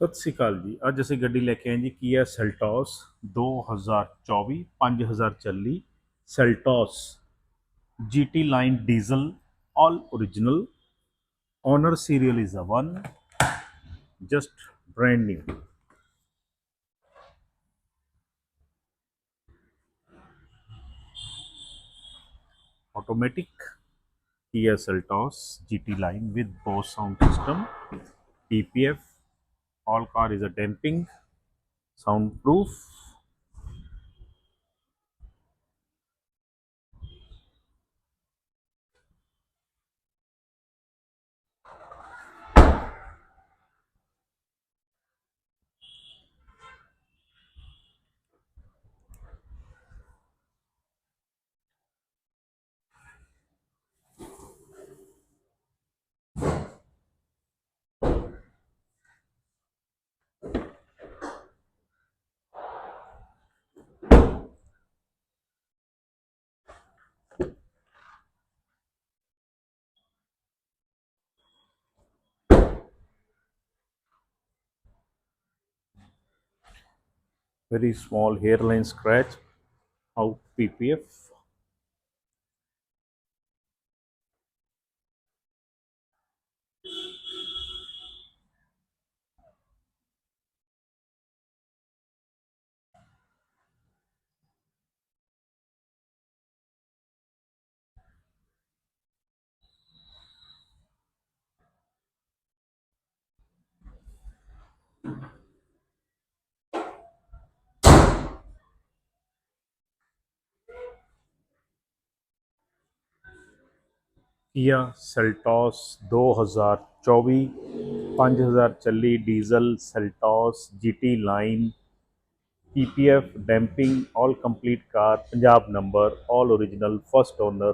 ਸਤਿ ਸ਼੍ਰੀ ਅਕਾਲ ਜੀ। ਅੱਜ ਅਸੀਂ ਗੱਡੀ ਲੈ ਕੇ ਆਏ ਜੀ ਕੀਆ ਸੈਲਟੋਸ 2024 5000 ਚੱਲੀ ਸੈਲਟੋਸ GT line diesel all original owner serial is a one just brand new automatic Kia Seltos GT line with Bose sound system PPF all car is a damping soundproof. Very small hairline scratch out PPF. Kia Seltos 2024 5000 ਚੱਲੀ diesel Seltos GT line PPF damping all complete car Punjab number all original first owner